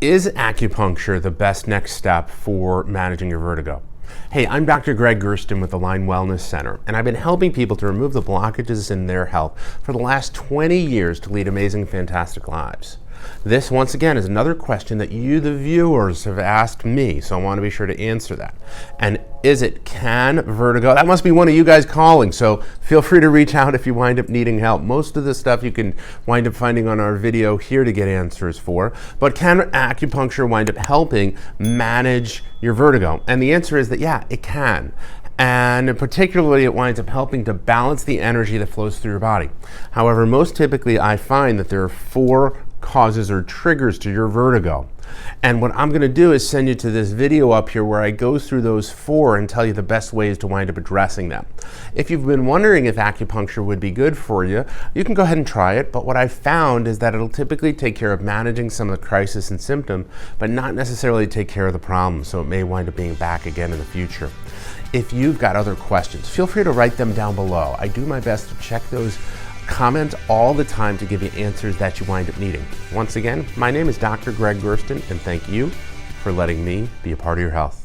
Is acupuncture the best next step for managing your vertigo? Hey, I'm Dr. Gregg Gerstin with the Line Wellness Center, and I've been helping people to remove the blockages in their health for the last 20 years to lead amazing, fantastic lives. This, once again, is another question that you, the viewers, have asked me, so I want to be sure to answer that. And can vertigo? That must be one of you guys calling, so feel free to reach out if you wind up needing help. Most of the stuff you can wind up finding on our video here to get answers for, but can acupuncture wind up helping manage your vertigo? And the answer is that, yeah, it can. And particularly it winds up helping to balance the energy that flows through your body. However, most typically I find that there are 4 causes or triggers to your vertigo. And what I'm going to do is send you to this video up here where I go through those 4 and tell you the best ways to wind up addressing them. If you've been wondering if acupuncture would be good for you, you can go ahead and try it, but what I've found is that it'll typically take care of managing some of the crisis and symptom, but not necessarily take care of the problem, so it may wind up being back again in the future. If you've got other questions, feel free to write them down below. I do my best to check those comments all the time to give you answers that you wind up needing. Once again, my name is Dr. Gregg Gerstin, and thank you for letting me be a part of your health.